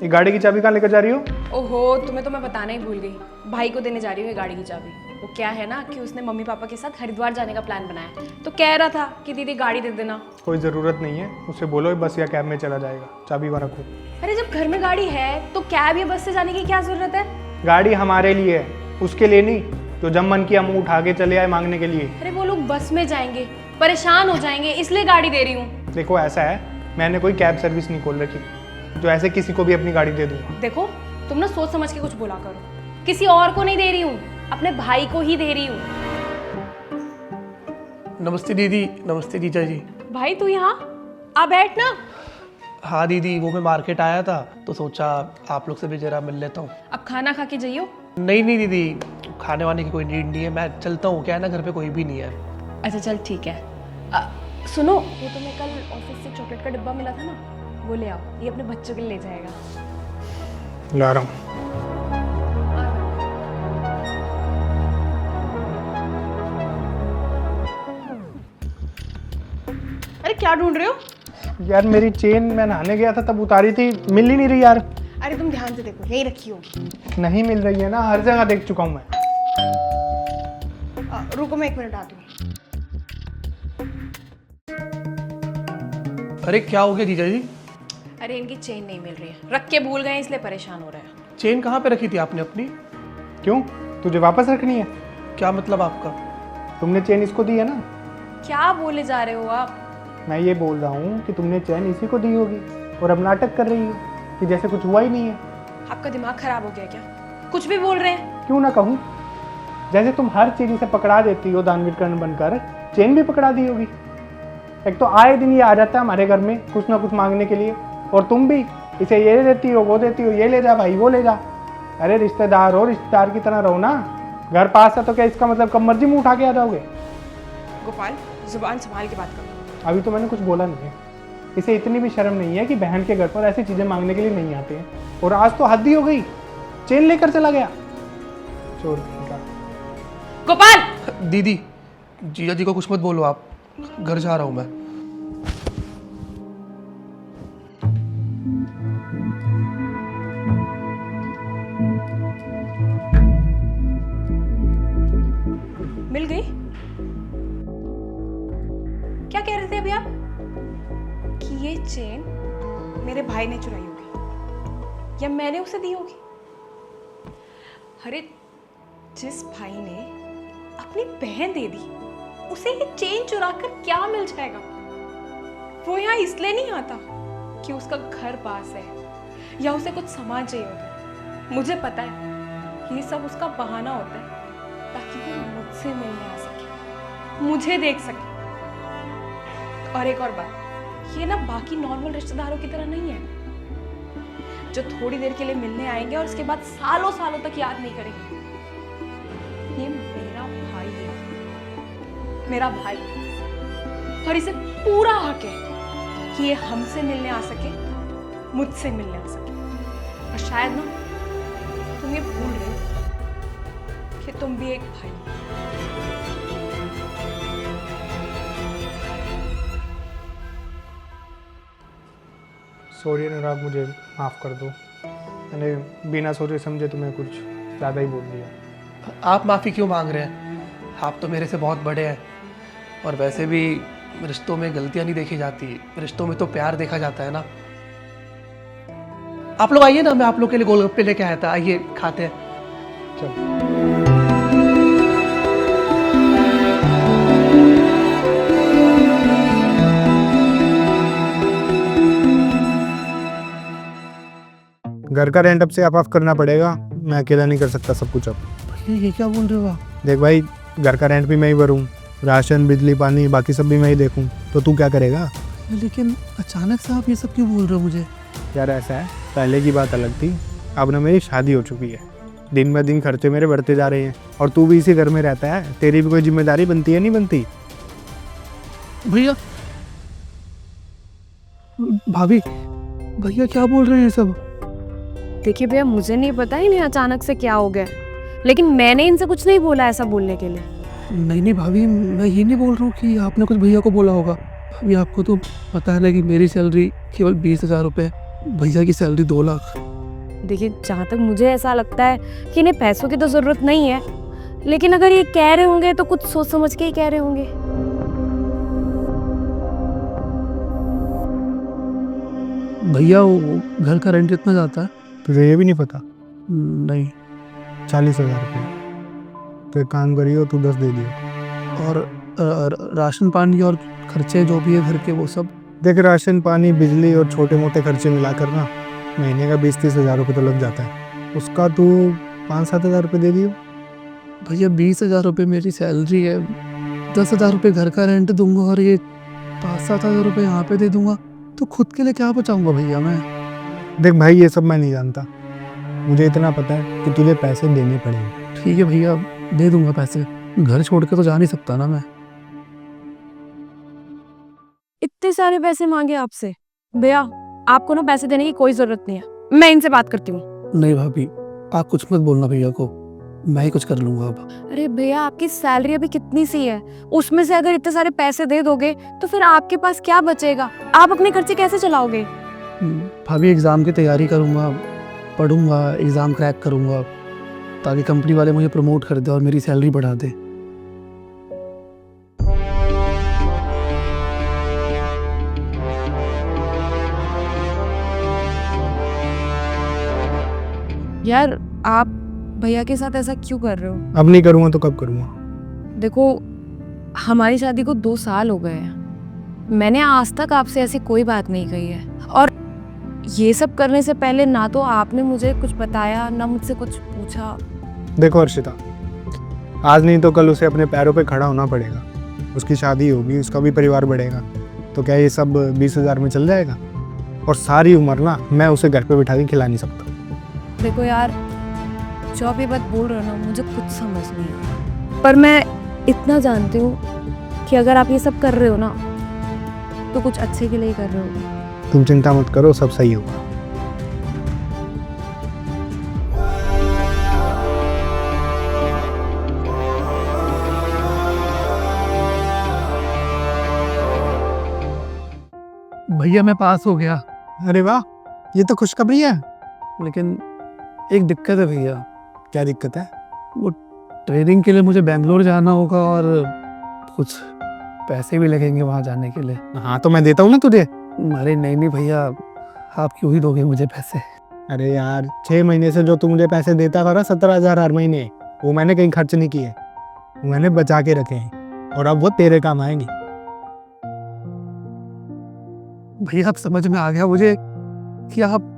ये गाड़ी की चाबी कहाँ लेकर जा रही हो? ओहो, तुम्हें तो मैं बताना ही भूल गई। भाई को देने जा रही हूँ ये गाड़ी की चाबी। वो क्या है ना कि उसने मम्मी पापा के साथ हरिद्वार जाने का प्लान बनाया, तो कह रहा था कि दीदी गाड़ी दे देना। कोई ज़रूरत नहीं है, उसे बोलो बस या कैब में चला जाएगा, चाबी वहाँ रखो। अरे जब घर में गाड़ी है तो कैब या बस से जाने की क्या जरूरत है? गाड़ी हमारे लिए है, उसके लिए नहीं जो जब मन किया मुँह उठा के चले आए मांगने के लिए। अरे वो लोग बस में जाएंगे, परेशान हो जाएंगे, इसलिए गाड़ी दे रही हूँ। देखो ऐसा है, मैंने कोई कैब सर्विस नहीं खोल रखी जो ऐसे किसी को भी अपनी गाड़ी दे दूंगा। देखो तुम ना सोच समझ के कुछ बोला करो। किसी और को नहीं दे रही हूँ, अपने भाई को ही दे रही हूँ। नमस्ते दीदी। नमस्ते जीजा जी। भाई तू यहाँ आ, बैठ ना। हाँ दीदी, वो मैं मार्केट आया था तो सोचा आप लोग से भी जरा मिल लेता हूँ। अब खाना खा के जाइयो। नहीं नहीं दीदी, खाने वाने की कोई नीड नहीं है, मैं चलता हूँ। क्या है ना, घर पे कोई भी नहीं है। अच्छा चल ठीक है। सुनो, वो तुम्हें कल ऑफिस से चॉकलेट का डिब्बा मिला था ना, वो ले आओ, ये अपने बच्चों के लिए ले जाएगा। ला रहा हूँ। अरे क्या ढूंढ रहे हो? यार मेरी चेन मैं नहाने गया था तब उतारी थी, मिल ही नहीं रही यार। अरे तुम ध्यान से देखो, यही रखी होगी। नहीं मिल रही है ना, हर जगह देख चुका हूँ मैं। रुको मैं 1 मिनट आती हूँ। अरे क्या हो गया जीजा जी? अरे इनकी चेन नहीं मिल रही है, रख के भूल गए इसलिए परेशान हो रहे हैं। चेन कहाँ पे रखी थी आपने अपनी? क्यों, तुझे वापस रखनी है? क्या मतलब आपका? तुमने चेन इसको दी है ना? क्या बोले जा रहे हो आप? मैं ये बोल रहा हूँ कि तुमने चैन इसी को दी होगी और अब नाटक कर रही हो कि जैसे कुछ हुआ ही नहीं है। आपका दिमाग खराब हो गया क्या? कुछ भी बोल रहे हैं। क्यों ना कहूँ, जैसे तुम हर चीज से पकड़ा देती हो दानवीर कर्ण बनकर, चेन भी पकड़ा दी होगी। एक तो आए दिन ये आ जाता है हमारे घर में कुछ ना कुछ मांगने के लिए, और तुम भी इसे ये देती हो वो देती हो, ये ले जा भाई वो ले जा। अरे रिश्तेदार हो, रिश्तेदार की तरह रहो ना। घर पास है तो क्या इसका मतलब कब मर्जी मुँह उठा के आ जाओगे? गोपाल, जुबान संभाल के बात करो। अभी तो मैंने कुछ बोला नहीं है। इसे इतनी भी शर्म नहीं है कि बहन के घर पर ऐसी चीजें मांगने के लिए नहीं आते हैं, और आज तो हद ही हो गई, चेन लेकर चला गया चोर का। गोपाल! दीदी, जीजा जी को कुछ मत बोलो, आप। घर जा रहा हूँ मैं। मिल गई? क्या कह रहे थे अभी आप? कि ये चेन मेरे भाई ने चुराई होगी या मैंने उसे दी होगी? अरे जिस भाई ने अपनी बहन दे दी, उसे ये चेन चुराकर क्या मिल जाएगा? वो यहाँ इसलिए नहीं आता कि उसका घर पास है या उसे कुछ सामान चाहिए होता है। मुझे पता है ये सब उसका बहाना होता है ताकि वो मुझसे मिलने आ सके, मुझे देख सके। और एक और बात, ये ना बाकी नॉर्मल रिश्तेदारों की तरह नहीं है जो थोड़ी देर के लिए मिलने आएंगे और उसके बाद सालों सालों तक याद नहीं करेंगे। ये मेरा भाई है, मेरा भाई, और इसे पूरा हक है कि ये हमसे मिलने आ सके, मुझसे मिलने आ सके। और शायद ना तुम ये भूल रहे हो कि तुम भी एक भाई हो। सॉरी अनुराग, मुझे माफ़ कर दो, मैंने बिना सोचे समझे तुम्हें कुछ ज़्यादा ही बोल दिया। आप माफ़ी क्यों मांग रहे हैं? आप तो मेरे से बहुत बड़े हैं, और वैसे भी रिश्तों में गलतियां नहीं देखी जाती, रिश्तों में तो प्यार देखा जाता है ना। आप लोग आइए ना, मैं आप लोग के लिए गोलगप्पे लेके आया था, आइए खाते हैं। चल। घर का रेंट अब से आप करना पड़ेगा, मैं अकेला नहीं कर सकता सब कुछ अब। ये क्या बोल रहे हो आप? देख भाई, घर का रेंट भी मैं ही भरूँ, राशन बिजली पानी बाकी सब भी मैं ही देखूँ, तो तू क्या करेगा? लेकिन अचानक से आप ये सब क्यों बोल रहे हो मुझे? यार ऐसा है, पहले की बात अलग थी, अब ना मेरी शादी हो चुकी है, दिन ब दिन खर्चे मेरे बढ़ते जा रहे हैं, और तू भी इसी घर में रहता है, तेरी भी कोई जिम्मेदारी बनती है नहीं बनती? भैया, भाभी, भैया क्या बोल रहे हैं सब? देखिए भैया, मुझे नहीं पता इन्हें अचानक से क्या हो गया, लेकिन मैंने इनसे कुछ नहीं बोला ऐसा बोलने के लिए। नहीं भाभी, मैं ये नहीं बोल रहा हूँ कि आपने कुछ भैया को बोला होगा। अभी आपको तो पता है ना कि मेरी सैलरी केवल 20,000 रुपये, भैया की सैलरी 2 लाख। देखिए, जहाँ तक मुझे ऐसा लगता है कि इन्हें पैसों की तो ज़रूरत नहीं है, लेकिन अगर ये कह रहे होंगे तो कुछ सोच समझ के ही कह रहे होंगे। भैया वो घर का रेंट कितना जाता है? तुझे ये भी नहीं पता? नहीं। 40,000 रुपये। तो एक काम करियो, तू 10 दे दियो। और राशन पानी और खर्चे जो भी है घर के वो सब? देख, राशन पानी बिजली और छोटे मोटे खर्चे मिलाकर ना महीने का 20-30 हज़ार रुपये तो लग जाता है। उसका तू 5-7 हज़ार रुपये दे दियो। भैया 20,000 रुपये मेरी सैलरी है, 10,000 रुपये घर का रेंट दूंगा और ये 5-7 हज़ार रुपये यहाँ पे दे दूंगा, तो खुद के लिए क्या बचाऊंगा भैया मैं? देख भाई, ये सब मैं नहीं जानता, मुझे इतना पता है कि तुझे पैसे देने पड़ेंगे। ठीक है भैया, दे दूंगा पैसे, घर छोड़ के तो जा नहीं सकता ना मैं। इतने सारे पैसे मांगे आपसे? भैया, आपको ना पैसे देने की कोई ज़रूरत नहीं है, मैं इनसे बात करती हूँ। नहीं भाभी, आप कुछ मत बोलना भैया को, मैं ही कुछ कर लूंगा अब। अरे भैया, आपकी सैलरी अभी कितनी सी है, उसमें से अगर इतने सारे पैसे दे दोगे तो फिर आपके पास क्या बचेगा? आप अपने खर्चे कैसे चलाओगे? भाभी, एग्ज़ाम की तैयारी करूंगा, पढ़ूंगा, एग्ज़ाम क्रैक करूंगा, ताकि कंपनी वाले मुझे प्रमोट कर दे और मेरी सैलरी बढ़ा दे। यार, आप भैया के साथ ऐसा क्यों कर रहे हो? अब नहीं करूँगा तो कब करूँगा? देखो, हमारी शादी को 2 साल हो गए हैं, मैंने आज तक आपसे ऐसी कोई बात नहीं कही है, और ये सब करने से पहले ना तो आपने मुझे कुछ बताया, ना मुझसे कुछ पूछा। देखो हर्षिता, आज नहीं तो कल उसे अपने पैरों पे खड़ा होना पड़ेगा, उसकी शादी होगी, उसका भी परिवार बढ़ेगा, तो क्या ये सब 20,000 में चल जाएगा? और सारी उम्र ना मैं उसे घर पे बिठा के खिला नहीं सकता। देखो यार, जो आप ये बात बोल रहे हो ना, मुझे कुछ समझ नहीं आता, पर मैं इतना जानती हूँ कि अगर आप ये सब कर रहे हो ना, तो कुछ अच्छे के लिए ही कर रहे हो। तुम चिंता मत करो, सब सही होगा। भैया, मैं पास हो गया। अरे वाह, ये तो खुशखबरी है। लेकिन एक दिक्कत है भैया। क्या दिक्कत है? वो ट्रेनिंग के लिए मुझे बेंगलोर जाना होगा और कुछ पैसे भी लगेंगे वहाँ जाने के लिए। हाँ, तो मैं देता हूँ ना तुझे। अरे नहीं नहीं भैया, आप क्यों ही दोगे मुझे पैसे? अरे यार, 6 महीने से जो तू मुझे पैसे देता था ना, 17,000 हर महीने, वो मैंने कहीं खर्च नहीं किए, वो मैंने बचा के रखे हैं, और अब वो तेरे काम आएंगे। भैया, अब समझ में आ गया मुझे कि आप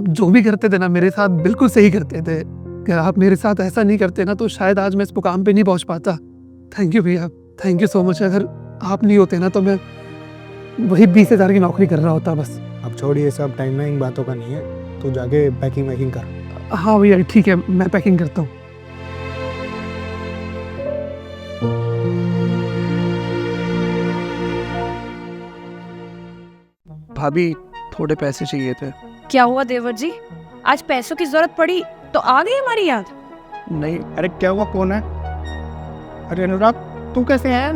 जो भी करते थे ना मेरे साथ, बिल्कुल सही करते थे। अगर आप मेरे साथ ऐसा नहीं करते ना, तो शायद आज मैं इस मुकाम पे नहीं पहुंच पाता। थैंक यू भैया, थैंक यू सो मच। अगर आप नहीं होते ना, तो मैं वही 20,000 की नौकरी कर रहा होता बस। अब छोड़िए, सब टाइम में इन बातों का नहीं है, तू जाके पैकिंग वैकिंग कर। हाँ भैया, ठीक है, मैं पैकिंग करता हूँ। भाभी, थोड़े पैसे चाहिए थे। क्या हुआ देवर जी, आज पैसों की जरूरत पड़ी तो आ गई हमारी याद? नहीं। अरे क्या हुआ, कौन है? अरे अनुराग, तू कैसे है?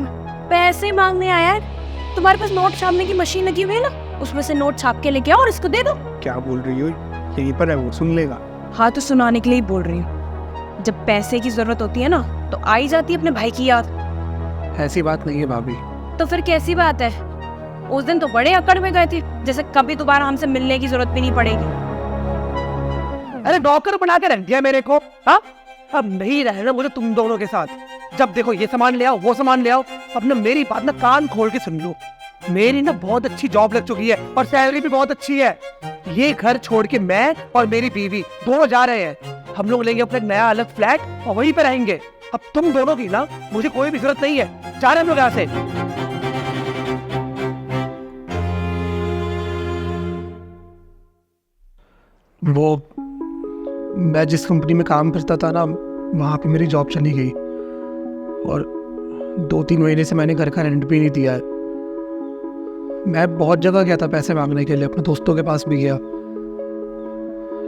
पैसे मांगने आया है? तुम्हारे पास नोट छापने की मशीन लगी हुई है ना, उसमें से नोट छाप के लेके आओ और इसको दे दो। क्या बोल रही हो? यहीं पर है वो, सुन लेगा। हाँ, तो सुनाने के लिए ही बोल रही हूँ। जब पैसे की जरूरत होती है ना, तो आ ही जाती है अपने भाई की याद। ऐसी बात नहीं है भाभी। तो फिर कैसी बात है? उस दिन तो बड़े अकड़ में गए थे, जैसे कभी दोबारा हमसे मिलने की जरूरत भी नहीं पड़ेगी। अरे नौकर बना के रख दिया मेरे को। हाँ, अब नहीं रहना मुझे तुम दोनों के साथ। जब देखो ये सामान ले आओ, वो सामान ले आओ। अब ना मेरी बात ना कान खोल के सुन लो, मेरी ना बहुत अच्छी जॉब लग चुकी है और सैलरी भी बहुत अच्छी है। ये घर छोड़ के मैं और मेरी बीवी दोनों जा रहे हैं। हम लोग लेंगे अपना एक नया अलग फ्लैट और वहीं पे रहेंगे। अब तुम दोनों की ना मुझे कोई भी जरूरत नहीं है। जा रहे हम लोग यहाँ से। वो मैं जिस कंपनी में काम करता था ना, वहाँ पे मेरी जॉब चली गई और 2-3 महीने से मैंने घर का रेंट भी नहीं दिया है। मैं बहुत जगह गया था पैसे मांगने के लिए, अपने दोस्तों के पास भी गया,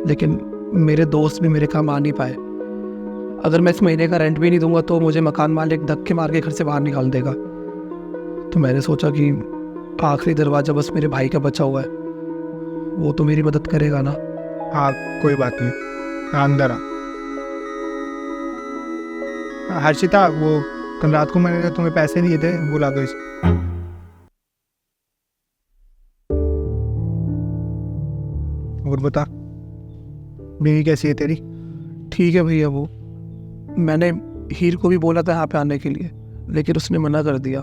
लेकिन मेरे दोस्त भी मेरे काम आ नहीं पाए। अगर मैं इस महीने का रेंट भी नहीं दूंगा तो मुझे मकान मालिक धक्के मार के घर से बाहर निकाल देगा। तो मैंने सोचा कि आखिरी दरवाज़ा बस मेरे भाई का बचा हुआ है, वो तो मेरी मदद करेगा ना। हाँ कोई बात नहीं, हाँ, अंदर आ। हर्षिता, वो कल रात को मैंने तुम्हें पैसे दिए थे, बुला दो इसे। और बता, बीवी कैसी है तेरी? ठीक है भैया। वो मैंने हीर को भी बोला था यहाँ पे आने के लिए, लेकिन उसने मना कर दिया।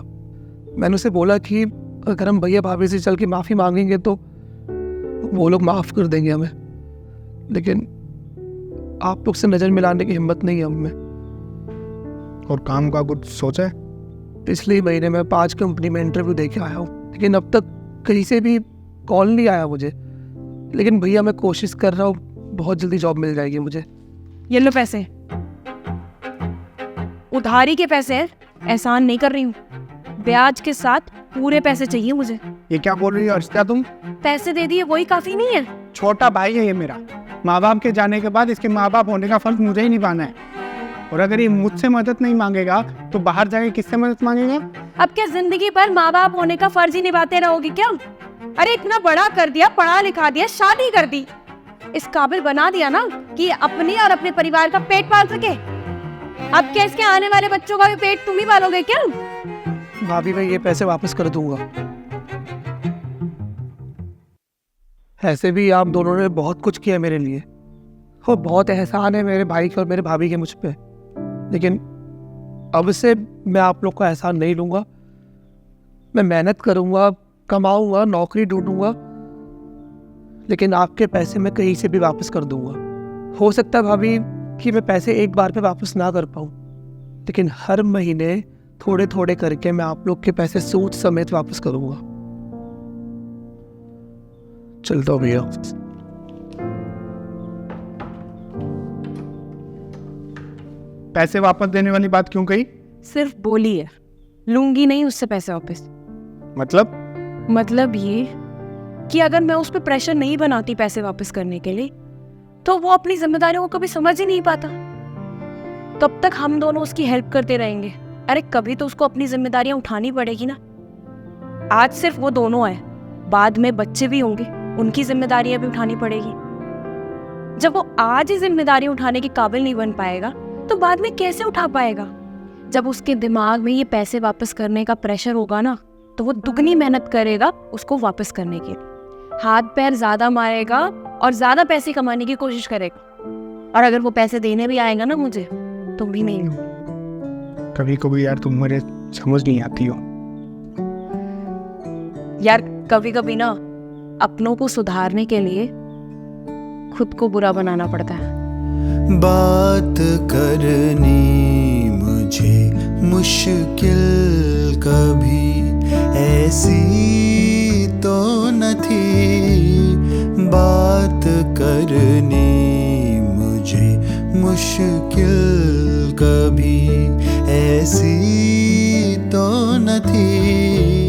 मैंने उसे बोला कि अगर हम भैया भाभी से चल के माफ़ी मांगेंगे तो वो लोग माफ़ कर देंगे हमें, लेकिन आप लोग से नज़र मिलाने की हिम्मत नहीं है हम में। और काम का कुछ सोचा है? पिछले महीने में 5 कंपनी में इंटरव्यू दे के आया हूँ, लेकिन अब तक कहीं से भी कॉल नहीं आया मुझे। लेकिन भैया मैं कोशिश कर रहा हूँ, बहुत जल्दी जॉब मिल जाएगी मुझे। ये लो पैसे, उधारी के पैसे हैं, एहसान नहीं कर रही हूँ। ब्याज के साथ पूरे पैसे चाहिए मुझे। ये क्या बोल रही हो हर्षिता तुम? पैसे दे दिए वही काफी नहीं है? छोटा भाई है ये मेरा, माँ बाप के जाने के बाद इसके माँ बाप होने का फर्ज मुझे ही निभाना है। और अगर ये मुझसे मदद नहीं मांगेगा तो बाहर जाके किससे मदद मांगेगा? अब क्या जिंदगी भर माँ बाप होने का फर्ज ही निभाते रहोगे क्या? अरे इतना बड़ा कर दिया, पढ़ा लिखा दिया, शादी कर दी, इस काबिल बना दिया ना कि अपने और अपने परिवार का पेट पाल सके। अब क्या इसके आने वाले बच्चों का भी पेट तुम ही पालोगे क्या? भाभी मैं ये पैसे वापस कर दूंगा। ऐसे भी आप दोनों ने बहुत कुछ किया मेरे लिए, और बहुत एहसान है मेरे भाई के और मेरे भाभी के मुझ पे, लेकिन अब से मैं आप लोग का एहसान नहीं लूंगा। मैं मेहनत करूंगा, कमाऊंगा, नौकरी ढूंढूंगा, लेकिन आपके पैसे मैं कहीं से भी वापस कर दूंगा। हो सकता है भाभी कि मैं पैसे एक बार पे वापस ना कर पाऊं, लेकिन हर महीने थोड़े थोड़े करके मैं आप लोग के पैसे सूद समेत वापस करूंगा। चलता हूं भैया। पैसे वापस देने वाली बात क्यों कही? सिर्फ बोली है, लूंगी नहीं उससे पैसे वापस। मतलब ये कि अगर मैं उस पर प्रेशर नहीं बनाती पैसे वापस करने के लिए, तो वो अपनी जिम्मेदारियों को कभी समझ ही नहीं पाता। तब तक हम दोनों उसकी हेल्प करते रहेंगे। अरे कभी तो उसको अपनी जिम्मेदारियां उठानी पड़ेगी ना। आज सिर्फ वो दोनों है, बाद में बच्चे भी होंगे, उनकी जिम्मेदारियां भी उठानी पड़ेगी। जब वो आज ही जिम्मेदारी उठाने के काबिल नहीं बन पाएगा तो बाद में कैसे उठा पाएगा? जब उसके दिमाग में ये पैसे वापस करने का प्रेशर होगा ना, तो वो दुगनी मेहनत करेगा उसको वापस करने के लिए। हाथ पैर ज्यादा मारेगा और ज्यादा पैसे कमाने की कोशिश करेगा। और अगर वो पैसे देने भी आएगा ना मुझे, तो भी नहीं लूंगी। कभी कभी यार तुम मेरे समझ नहीं आती हो। यार कभी कभी ना अपनों को सुधारने के लिए खुद को बुरा बनाना पड़ता है। बात करनी मुझे मुश्किल कभी ऐसी तो न थी। बात करनी मुझे मुश्किल कभी ऐसी तो न थी।